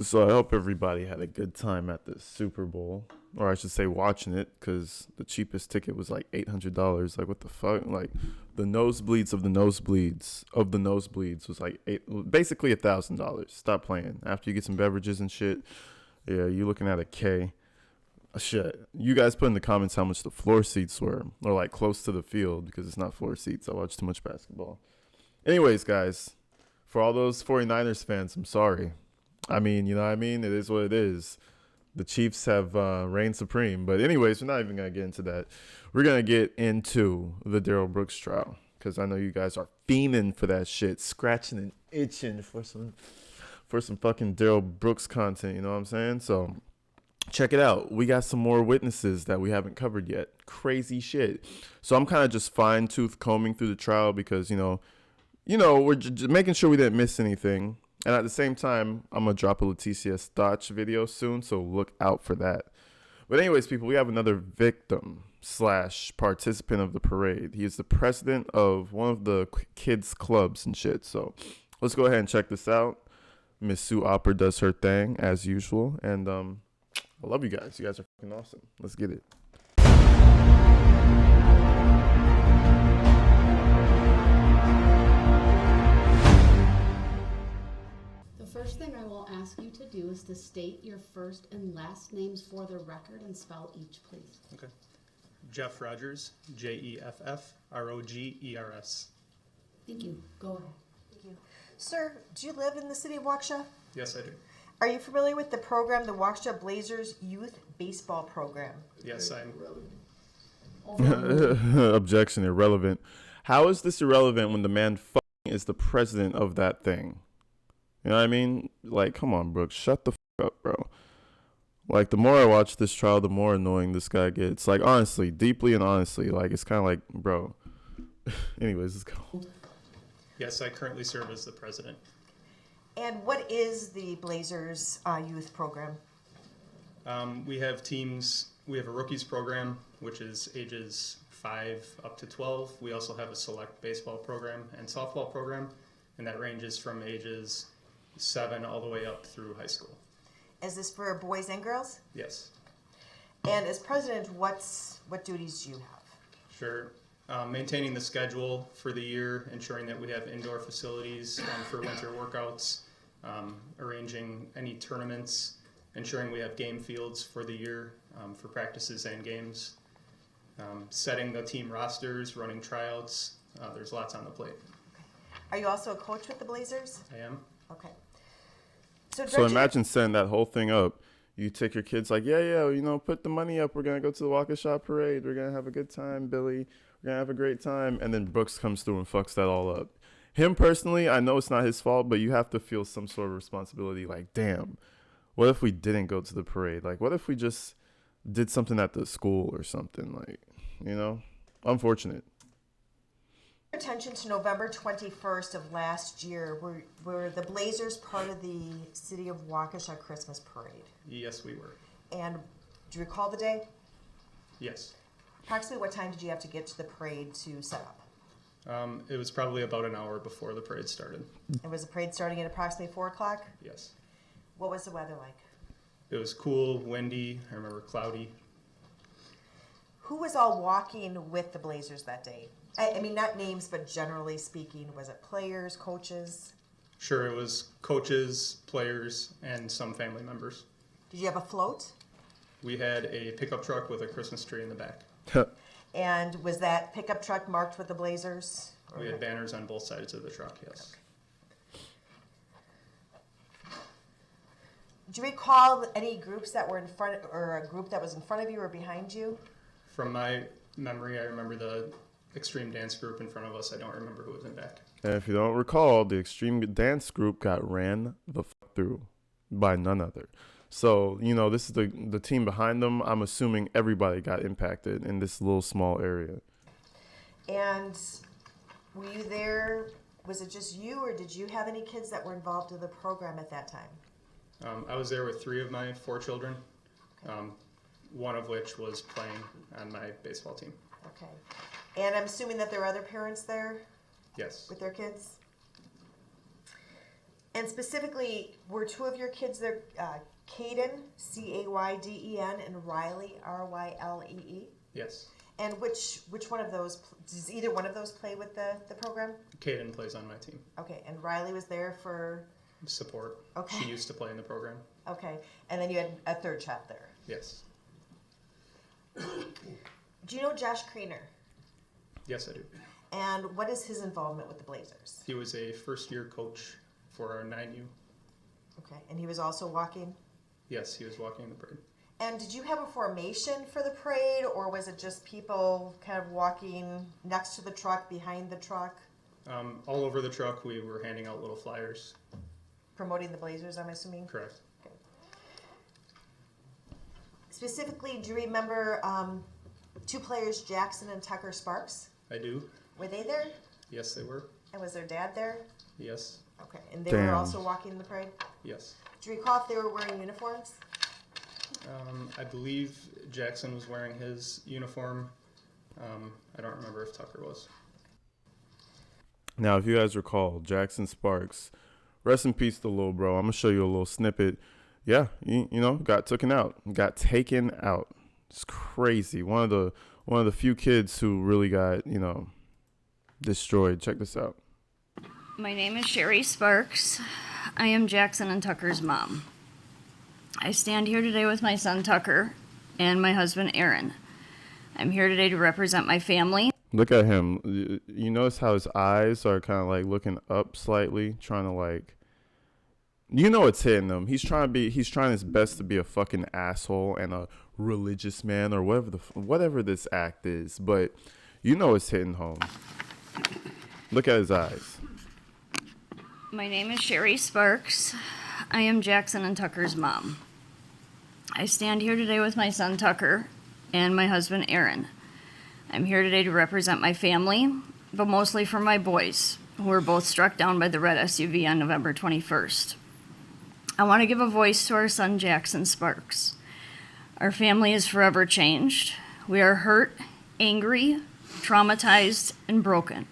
So I hope everybody had a good time at the Super Bowl, or I should say, watching it, because the cheapest ticket was like $800. Like, what the fuck? Like, the nosebleeds of the nosebleeds of the nosebleeds was like basically $1,000. Stop playing. After you get some beverages and shit, yeah, you looking at a K. Shit, you guys put in the comments how much the floor seats were, or like close to the field, because it's not floor seats. I watch too much basketball. Anyways, guys, for all those 49ers fans, I'm sorry. I mean, you know what I mean? It is what it is. The Chiefs have reigned supreme. But anyways, we're not even going to get into that. We're going to get into the Darrell Brooks trial, because I know you guys are fiending for that shit, scratching and itching for some fucking Darrell Brooks content, you know what I'm saying? So check it out. We got some more witnesses that we haven't covered yet. Crazy shit. So I'm kind of just fine-tooth combing through the trial because, we're making sure we didn't miss anything. And at the same time, I'm going to drop a Leticia Stotch video soon, so look out for that. But anyways, people, we have another victim / participant of the parade. He is the president of one of the kids' clubs and shit. So let's go ahead and check this out. Miss Sue Opper does her thing, as usual. And I love you guys. You guys are fucking awesome. Let's get it. First thing I will ask you to do is to state your first and last names for the record and spell each, please. Okay. Jeff Rogers, Jeffrogers. Thank you. Go ahead. Thank you. Sir, do you live in the city of Waukesha? Yes, I do. Are you familiar with the program, the Waukesha Blazers Youth Baseball Program? Yes, I'm. Objection, irrelevant. How is this irrelevant when the man is the president of that thing? You know what I mean? Like, come on, Brooks, shut the up, bro. Like, the more I watch this trial, the more annoying this guy gets. Like, honestly, deeply and honestly, like, it's kind of like, bro. Anyways, let's go. Yes, I currently serve as the president. And what is the Blazers Youth Program? We have teams. We have a rookies program, which is ages 5 up to 12. We also have a select baseball program and softball program, and that ranges from ages 7 all the way up through high school. Is this for boys and girls? Yes. And as president, what duties do you have? Sure. Maintaining the schedule for the year, ensuring that we have indoor facilities for winter workouts, arranging any tournaments, ensuring we have game fields for the year for practices and games, setting the team rosters, running tryouts. There's lots on the plate. Are you also a coach with the Blazers? I am. Okay. So imagine setting that whole thing up. You take your kids like, yeah, put the money up. We're going to go to the Waukesha parade. We're going to have a good time, Billy. We're going to have a great time. And then Brooks comes through and fucks that all up. Him personally, I know it's not his fault, but you have to feel some sort of responsibility. Like, damn, what if we didn't go to the parade? Like, what if we just did something at the school or something? Like, unfortunate. Attention to November 21st of last year. Were the Blazers part of the City of Waukesha Christmas Parade? Yes, we were. And do you recall the day? Yes. Approximately what time did you have to get to the parade to set up? It was probably about an hour before the parade started. And was the parade starting at approximately 4 o'clock? Yes. What was the weather like? It was cool, windy, I remember cloudy. Who was all walking with the Blazers that day? I mean, not names, but generally speaking, was it players, coaches? Sure, it was coaches, players, and some family members. Did you have a float? We had a pickup truck with a Christmas tree in the back. And was that pickup truck marked with the Blazers? We had banners on both sides of the truck, yes. Okay. Do you recall any groups that were in front, or a group that was in front of you or behind you? From my memory, I remember the extreme dance group in front of us. I don't remember who was in back. And if you don't recall, the extreme dance group got ran the fuck through by none other. So, this is the team behind them. I'm assuming everybody got impacted in this little small area. And were you there, was it just you, or did you have any kids that were involved in the program at that time? I was there with 3 of my 4 children, one of which was playing on my baseball team. Okay. And I'm assuming that there are other parents there? Yes. With their kids? And specifically, were two of your kids there, Caden, Cayden, and Riley, Rylee? Yes. And which one of those, does either one of those play with the program? Caden plays on my team. Okay, and Riley was there for? Support. Okay. She used to play in the program. Okay, and then you had a third child there. Yes. Do you know Josh Kriener? Yes, I do. And what is his involvement with the Blazers? He was a first-year coach for our 9U. Okay, and he was also walking? Yes, he was walking in the parade. And did you have a formation for the parade, or was it just people kind of walking next to the truck, behind the truck? All over the truck, we were handing out little flyers. Promoting the Blazers, I'm assuming? Correct. Okay. Specifically, do you remember two players, Jackson and Tucker Sparks? I do. Were they there? Yes, they were. And was their dad there? Yes. Okay, and they were Damn. also walking the parade? Yes. Do you recall if they were wearing uniforms? I believe Jackson was wearing his uniform. I don't remember if Tucker was. Now, if you guys recall, Jackson Sparks, rest in peace to little bro. I'm gonna show you a little snippet. Yeah, you know, got taken out. It's crazy. One of the few kids who really got, you know, destroyed. Check this out. My name is Sher Sparks. I am Jackson and Tucker's mom. I stand here today with my son Tucker and my husband Aaron. I'm here today to represent my family. Look at him. You notice how his eyes are kind of like looking up slightly, trying to like, you know, it's hitting him. He's trying his best to be a fucking asshole and a religious man or whatever this act is, but you know it's hitting home. Look at his eyes. My name is Sher Sparks. I am Jackson and Tucker's mom. I stand here today with my son Tucker and my husband Aaron. I'm here today to represent my family, but mostly for my boys, who were both struck down by the red SUV on November 21st. I want to give a voice to our son Jackson Sparks. Our family is forever changed. We are hurt, angry, traumatized, and broken.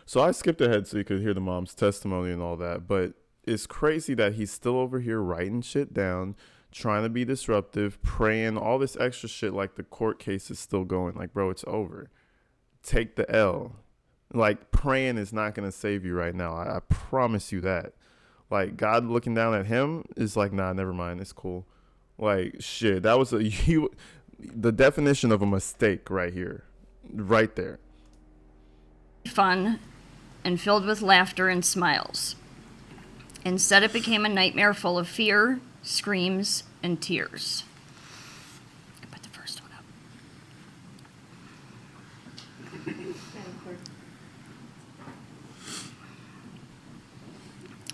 So I skipped ahead so you could hear the mom's testimony and all that, but it's crazy that he's still over here writing shit down, trying to be disruptive, praying, all this extra shit like the court case is still going. Like, bro, it's over. Take the L. Like, praying is not going to save you right now. I promise you that. Like, God looking down at him is like, nah, never mind. It's cool. Like, shit, that was the definition of a mistake right here. Right there. Fun and filled with laughter and smiles. Instead, it became a nightmare full of fear, screams, and tears. I put the first one up.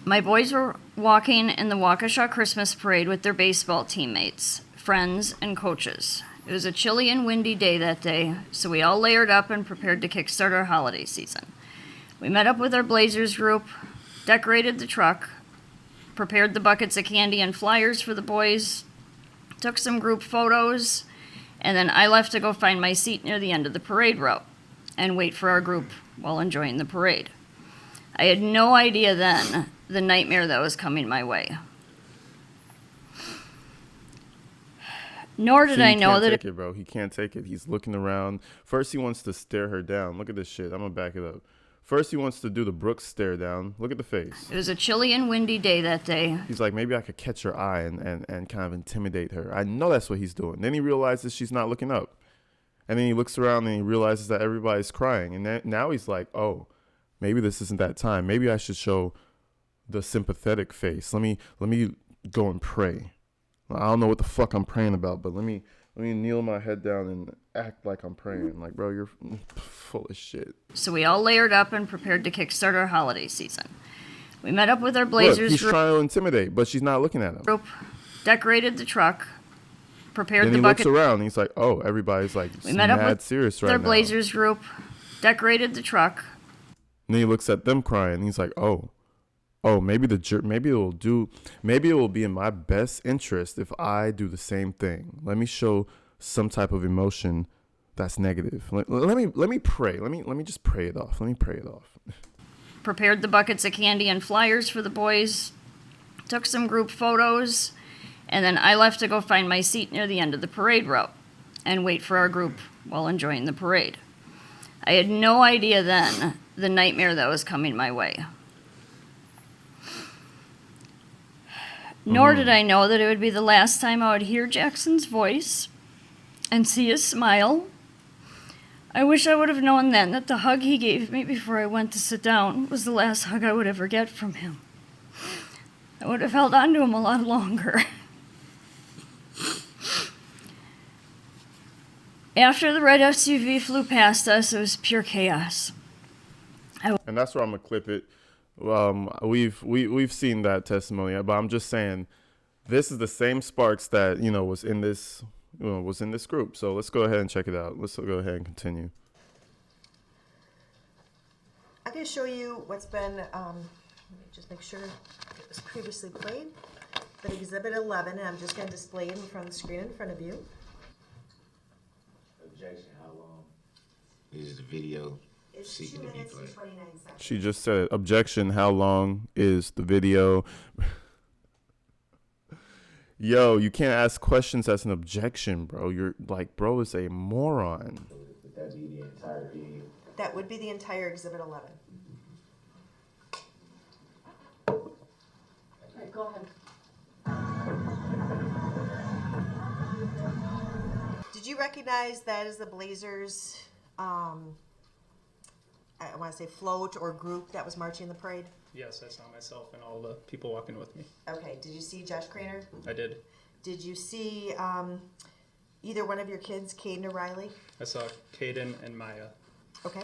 My boys were walking in the Waukesha Christmas parade with their baseball teammates, friends, and coaches. It was a chilly and windy day that day, so we all layered up and prepared to kickstart our holiday season. We met up with our Blazers group, decorated the truck, prepared the buckets of candy and flyers for the boys, took some group photos, and then I left to go find my seat near the end of the parade route and wait for our group while enjoying the parade. I had no idea then the nightmare that was coming my way. Nor did I know that He can't take it, bro. He can't take it. He's looking around. First, he wants to stare her down. Look at this shit. I'm gonna back it up. First, he wants to do the Brooks stare down. Look at the face. it was a chilly and windy day that day. He's like, maybe I could catch her eye and kind of intimidate her. I know that's what he's doing. Then he realizes she's not looking up. And then he looks around and he realizes that everybody's crying. And then, now he's like, oh, maybe this isn't that time. Maybe I should show the sympathetic face. Let me go and pray. I don't know what the fuck I'm praying about, but let me kneel my head down and act like I'm praying. Like, bro, you're full of shit. So we all layered up and prepared to kickstart our holiday season. We met up with our Blazers Look, he's trying to intimidate, but she's not looking at him. group, decorated the truck, prepared Then the he bucket. looks around and he's like, oh, everybody's like We met up mad with serious our right now. Blazers group, decorated the truck. And then he looks at them crying and he's like, maybe it will be in my best interest if I do the same thing. Let me show some type of emotion that's negative. Let me pray. Let me just pray it off. Let me pray it off. prepared the buckets of candy and flyers for the boys, took some group photos, and then I left to go find my seat near the end of the parade route and wait for our group while enjoying the parade. I had no idea then the nightmare that was coming my way. Nor did I know that it would be the last time I would hear Jackson's voice and see his smile. I wish I would have known then that the hug he gave me before I went to sit down was the last hug I would ever get from him. I would have held on to him a lot longer. After the red SUV flew past us, it was pure chaos. And that's where I'm gonna clip it. We've seen that testimony, but I'm just saying, this is the same Sparks that was in this group. So let's go ahead and check it out. Let's go ahead and continue. I'm going to show you what's been. Let me just make sure it was previously played. But Exhibit 11, and I'm just going to display it in front of the screen in front of you. Objection, how long is the video It's seeking 2 to be minutes and played? 29 seconds. She just said, objection, how long is the video? Yo, you can't ask questions as an objection, bro. You're like, bro is a moron. Would that be the entire video? That would be the entire Exhibit 11. All right, go ahead. Did you recognize that as the Blazers, I want to say float or group that was marching the parade? Yes, I saw myself and all the people walking with me. Okay, did you see Josh Craner? I did. Did you see either one of your kids, Caden or Riley? I saw Caden and Maya. Okay,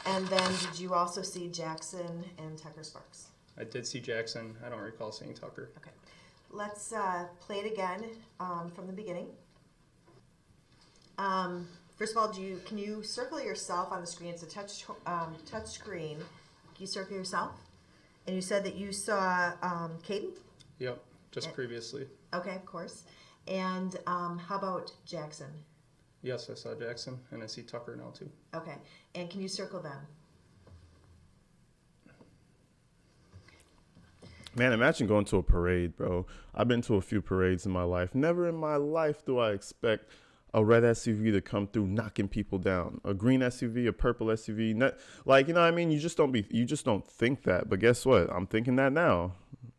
and then did you also see Jackson and Tucker Sparks? I did see Jackson. I don't recall seeing Tucker. Okay, let's play it again from the beginning. First of all, can you circle yourself on the screen? It's a touch screen. Can you circle yourself? And you said that you saw Caden? Yep, just previously. Okay, of course. And how about Jackson? Yes, I saw Jackson, and I see Tucker now too. Okay, and can you circle them? Man, imagine going to a parade, bro. I've been to a few parades in my life. Never in my life do I expect a red SUV to come through knocking people down. A green SUV, a purple SUV, you know what I mean? You just don't think that. But guess what? I'm thinking that now.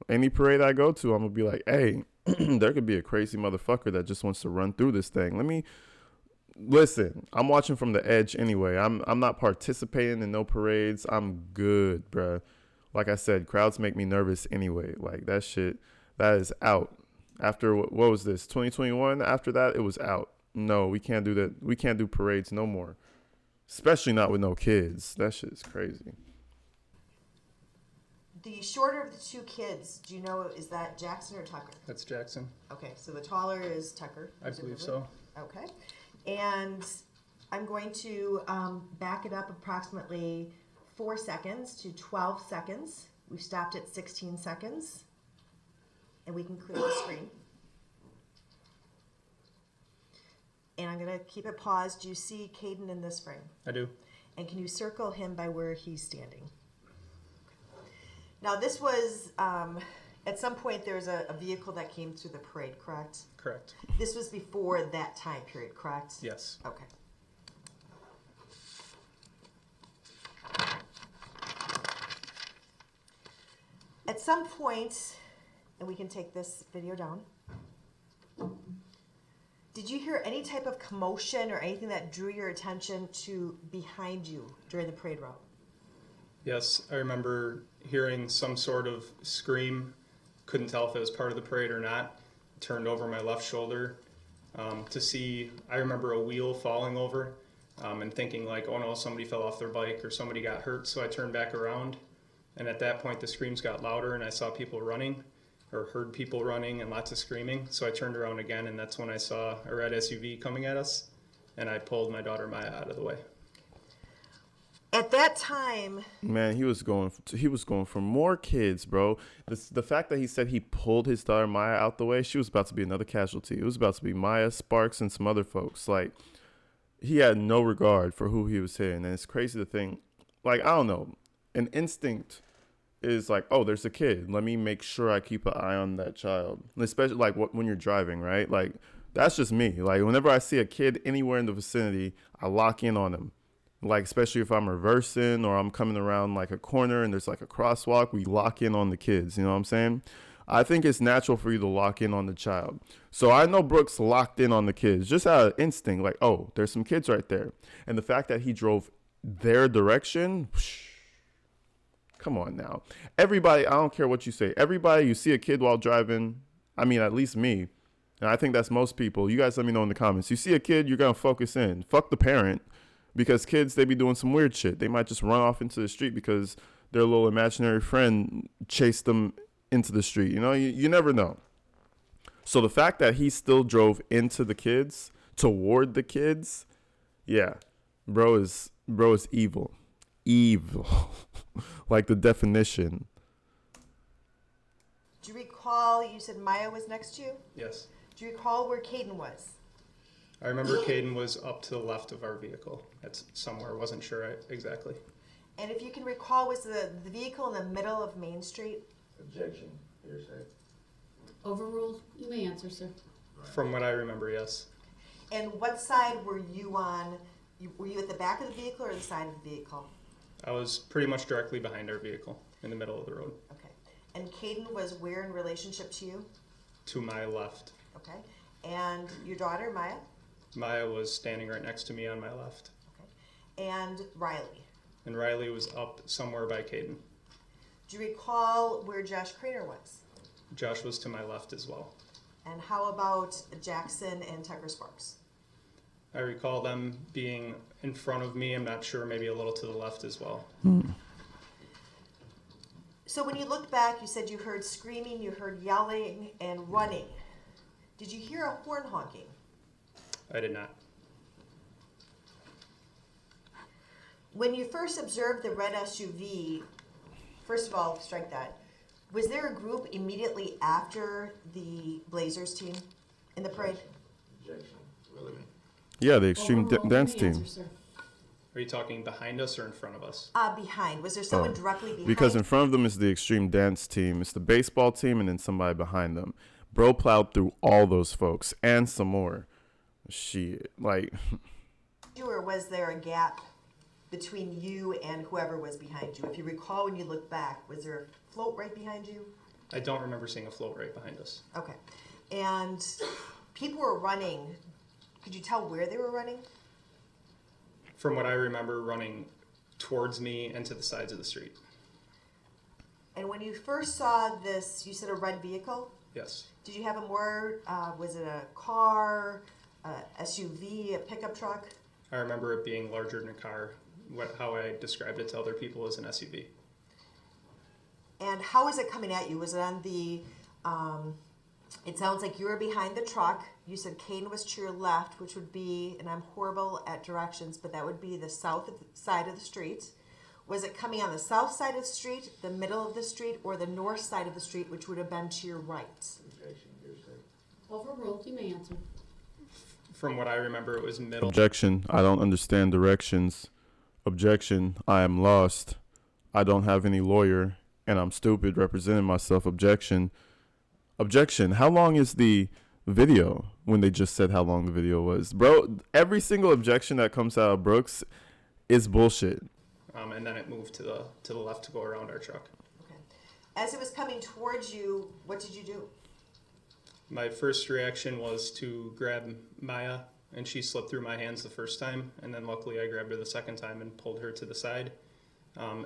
Any parade I go to, I'm gonna be like, hey, there could be a crazy motherfucker that just wants to run through this thing. Listen, I'm watching from the edge anyway. I'm not participating in no parades. I'm good, bruh. Like I said, crowds make me nervous anyway. Like that shit, that is out. After, what was this, 2021? After that, it was out. No, we can't do that. We can't do parades no more. Especially not with no kids. That shit is crazy. The shorter of the two kids, do you know, is that Jackson or Tucker? That's Jackson. Okay, so the taller is Tucker. I believe presumably. so. Okay, and I'm going to back it up approximately 4 seconds to 12 seconds. We've stopped at 16 seconds, and we can clear the screen. And I'm going to keep it paused. Do you see Caden in this frame? I do. And can you circle him by where he's standing? Now, this was, at some point, there was a vehicle that came through the parade, correct? Correct. This was before that time period, correct? Yes. Okay. At some point, and we can take this video down, did you hear any type of commotion or anything that drew your attention to behind you during the parade route? Yes, I remember hearing some sort of scream. Couldn't tell if it was part of the parade or not. Turned over my left shoulder to see, I remember a wheel falling over and thinking like, oh no, somebody fell off their bike or somebody got hurt. So I turned back around, and at that point the screams got louder and I saw people running, or heard people running and lots of screaming. So I turned around again, and that's when I saw a red SUV coming at us, and I pulled my daughter Maya out of the way. At that time, Man, he was going for more kids, bro. The fact that he said he pulled his daughter Maya out the way, she was about to be another casualty. It was about to be Maya, Sparks, and some other folks. Like, he had no regard for who he was hitting. And it's crazy to think, like, I don't know. an instinct is like, oh, there's a kid. Let me make sure I keep an eye on that child. Especially like when you're driving, right? Like that's just me. Like whenever I see a kid anywhere in the vicinity, I lock in on him. Like especially if I'm reversing or I'm coming around like a corner and there's like a crosswalk, we lock in on the kids. You know what I'm saying? I think it's natural for you to lock in on the child. So I know Brooks locked in on the kids just out of instinct, like, oh, there's some kids right there. And the fact that he drove their direction, come on now. Everybody, I don't care what you say. Everybody, you see a kid while driving, I mean, at least me, and I think that's most people. You guys let me know in the comments. You see a kid, you're going to focus in. Fuck the parent, because kids, they be doing some weird shit. They might just run off into the street because their little imaginary friend chased them into the street. You know, you never know. So the fact that he still drove into the kids, toward the kids, yeah, bro is evil. Like the definition. Do you recall, you said Maya was next to you? Yes. Do you recall where Caden was? I remember Caden was up to the left of our vehicle. That's somewhere, wasn't sure exactly. And if you can recall, was the vehicle in the middle of Main Street? Objection, hearsay. Overruled. You may answer, sir. From what I remember, yes. And what side were you on? Were you at the back of the vehicle or the side of the vehicle? I was pretty much directly behind our vehicle in the middle of the road. Okay. And Caden was where in relationship to you? To my left. Okay. And your daughter, Maya? Maya was standing right next to me on my left. Okay. And Riley? And Riley was up somewhere by Caden. Do you recall where Josh Craner was? Josh was to my left as well. And how about Jackson and Tucker Sparks? I recall them being in front of me. I'm not sure, maybe a little to the left as well. So when you looked back, you said you heard screaming, you heard yelling and running. Did you hear a horn honking? I did not. When you first observed the red SUV, first of all, strike that. Was there a group immediately after the Blazers team in the parade? Objection, relevant. Yeah, the extreme Overruled. dance You may team. answer, sir. Are you talking behind us or in front of us? Behind. Was there someone directly behind? Because in front of them is the extreme dance team. It's the baseball team and then somebody behind them. Bro plowed through all those folks and some more. Shit. Like, Or was there a gap between you and whoever was behind you? If you recall when you look back, was there a float right behind you? I don't remember seeing a float right behind us. Okay. And people were running. Could you tell where they were running? From what I remember, running towards me and to the sides of the street. And when you first saw this, you said a red vehicle? Yes. Did you have a more, was it a car, a SUV, a pickup truck? I remember it being larger than a car. How I described it to other people as an SUV. And how was it coming at you? Was it on the, it sounds like you were behind the truck. You said Caden was to your left, which would be, and I'm horrible at directions, but that would be the south side of the street. Was it coming on the south side of the street, the middle of the street, or the north side of the street, which would have been to your right? Objection, hearsay. Overruled. You may answer. From what I remember, it was middle. objection. I don't understand directions. Objection. I am lost. I don't have any lawyer and I'm stupid representing myself. Objection. Objection. How long is the video when they just said how long the video was? Bro, every single objection that comes out of Brooks is bullshit. And then it moved to the left to go around our truck. Okay. As it was coming towards you, what did you do? My first reaction was to grab Maya, and she slipped through my hands the first time, and then luckily I grabbed her the second time and pulled her to the side.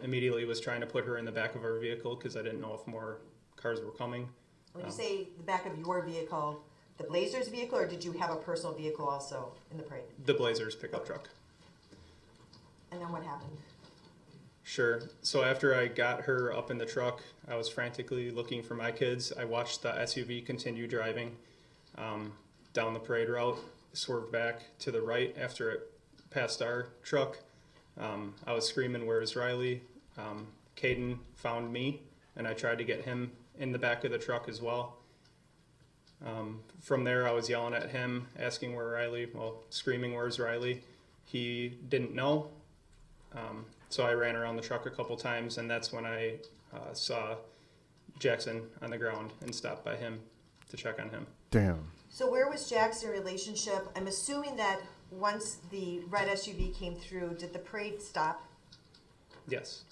Immediately was trying to put her in the back of our vehicle because I didn't know if more cars were coming. When you say the back of your vehicle, the Blazers vehicle, or did you have a personal vehicle also in the parade? The Blazers pickup truck. And then what happened? Sure. So after I got her up in the truck, I was frantically looking for my kids. I watched the SUV continue driving down the parade route, swerved back to the right after it passed our truck. I was screaming, "Where's Riley?" Caden found me, and I tried to get him in the back of the truck as well. From there, I was yelling at him, asking where Riley, well, screaming, "Where's Riley?" He didn't know. So I ran around the truck a couple times, and that's when I saw Jackson on the ground and stopped by him to check on him. Damn. So where was Jackson in relationship? I'm assuming that once the red SUV came through, did the parade stop? Yes.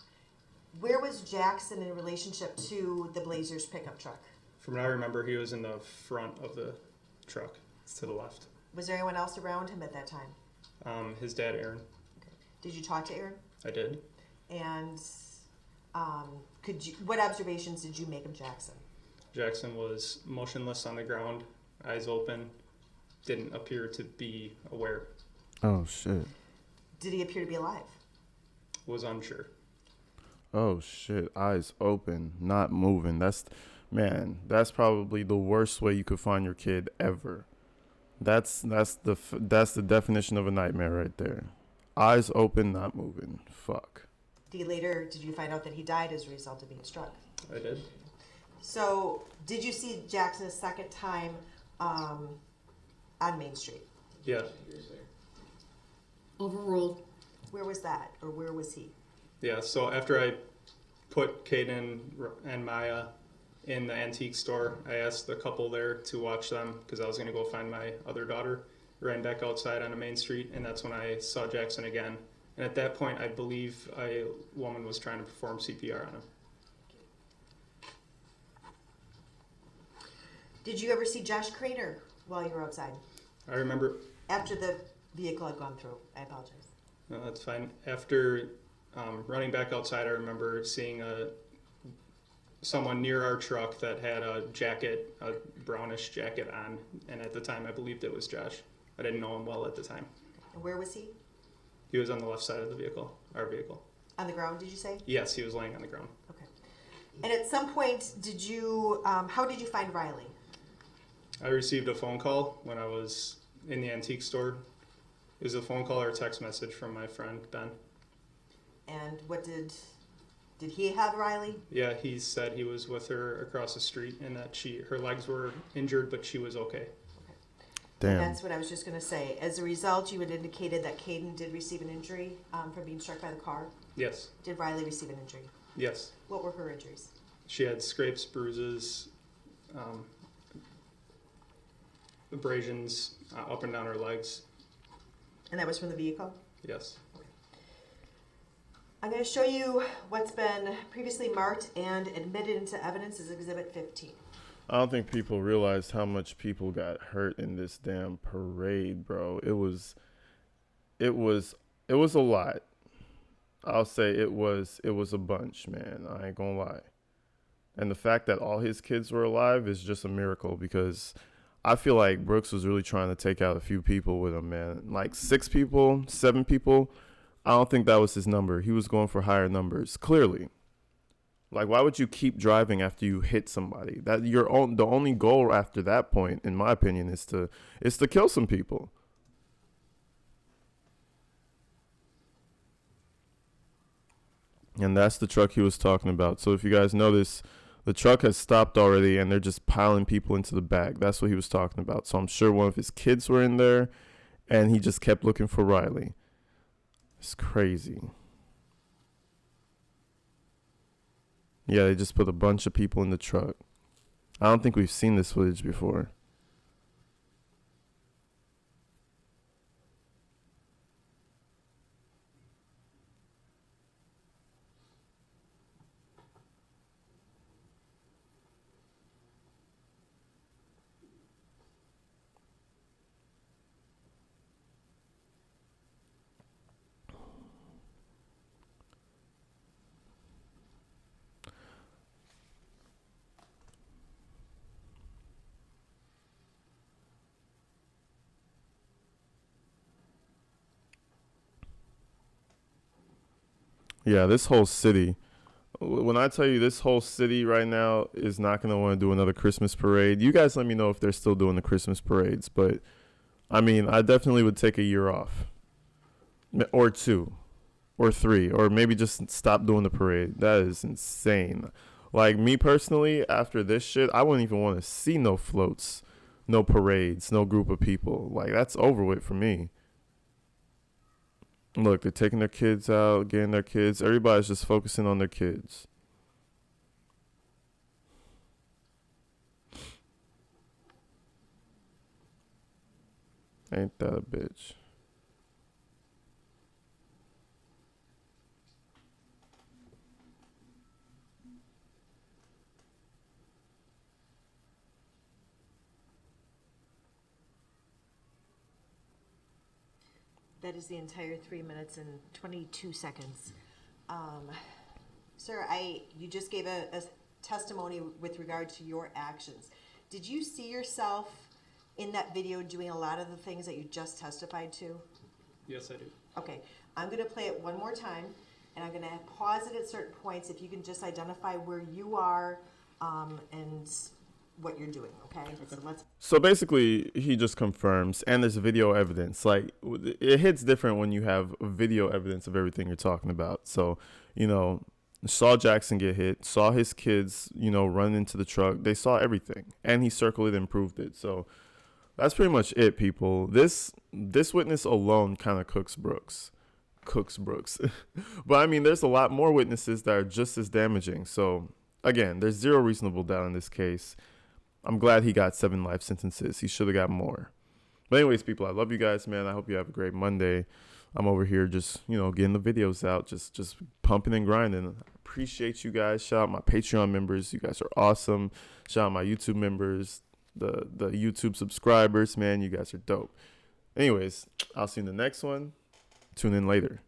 Where was Jackson in relationship to the Blazers pickup truck? From what I remember, he was in the front of the truck to the left. Was there anyone else around him at that time? His dad, Aaron. Okay. Did you talk to Aaron? I did. And what observations did you make of Jackson? Jackson was motionless on the ground, eyes open, didn't appear to be aware, Oh shit. Did he appear to be alive? was unsure. Oh shit. Eyes open, not moving. That's probably the worst way you could find your kid ever. That's the definition of a nightmare right there. Eyes open, not moving. Fuck. Did you find out that he died as a result of being struck? I did. So, did you see Jackson a second time on Main Street? Yeah. Overruled. Where was that, or where was he? Yeah, so after I put Caden and Maya in the antique store, I asked the couple there to watch them because I was going to go find my other daughter. Ran back outside onto Main Street, and that's when I saw Jackson again. And at that point, I believe a woman was trying to perform CPR on him. Did you ever see Josh Crater while you were outside? I remember. After the vehicle had gone through. I apologize. No, that's fine. After running back outside, I remember seeing someone near our truck that had a jacket, a brownish jacket on, and at the time I believed it was Josh. I didn't know him well at the time. And where was he? He was on the left side of the vehicle, our vehicle. On the ground, did you say? Yes, he was laying on the ground. Okay. And at some point, how did you find Riley? I received a phone call when I was in the antique store. It was a phone call or a text message from my friend, Ben. And what did he have Riley? Yeah, he said he was with her across the street and that her legs were injured, but she was okay. Damn. That's what I was just going to say. As a result, you had indicated that Caden did receive an injury from being struck by the car. Yes. Did Riley receive an injury? Yes. What were her injuries? She had scrapes, bruises, abrasions up and down her legs. And that was from the vehicle? Yes. I'm going to show you what's been previously marked and admitted into evidence as Exhibit 15. I don't think people realized how much people got hurt in this damn parade, bro. It was a lot. I'll say it was a bunch, man. I ain't gonna lie. And the fact that all his kids were alive is just a miracle because I feel like Brooks was really trying to take out a few people with him, man. Like 6 people, 7 people. I don't think that was his number. He was going for higher numbers, clearly. Like, why would you keep driving after you hit somebody? The only goal after that point, in my opinion, is to kill some people. And that's the truck he was talking about. So if you guys notice, the truck has stopped already, and they're just piling people into the back. That's what he was talking about. So I'm sure one of his kids were in there, and he just kept looking for Riley. It's crazy. Yeah, they just put a bunch of people in the truck. I don't think we've seen this footage before. Yeah, this whole city. When I tell you this whole city right now is not going to want to do another Christmas parade, you guys let me know if they're still doing the Christmas parades. But, I mean, I definitely would take a year off. Or 2. Or 3. Or maybe just stop doing the parade. That is insane. Like, me personally, after this shit, I wouldn't even want to see no floats, no parades, no group of people. Like, that's over with for me. Look, they're taking their kids out, getting their kids. Everybody's just focusing on their kids. Ain't that a bitch? That is the entire 3 minutes and 22 seconds. Sir, you just gave a testimony with regard to your actions. Did you see yourself in that video doing a lot of the things that you just testified to? Yes, I do. Okay, I'm gonna play it one more time, and I'm gonna pause it at certain points if you can just identify where you are and what you're doing, okay? So basically, he just confirms, and there's video evidence. Like, it hits different when you have video evidence of everything you're talking about. So, saw Jackson get hit, saw his kids, run into the truck. They saw everything, and he circled it and proved it. So that's pretty much it, people. This witness alone kind of cooks Brooks. But I mean, there's a lot more witnesses that are just as damaging. So again, there's zero reasonable doubt in this case. I'm glad he got 7 life sentences. He should have got more. But anyways, people, I love you guys, man. I hope you have a great Monday. I'm over here just, getting the videos out, just pumping and grinding. Appreciate you guys. Shout out my Patreon members. You guys are awesome. Shout out my YouTube members, the YouTube subscribers, man. You guys are dope. Anyways, I'll see you in the next one. Tune in later.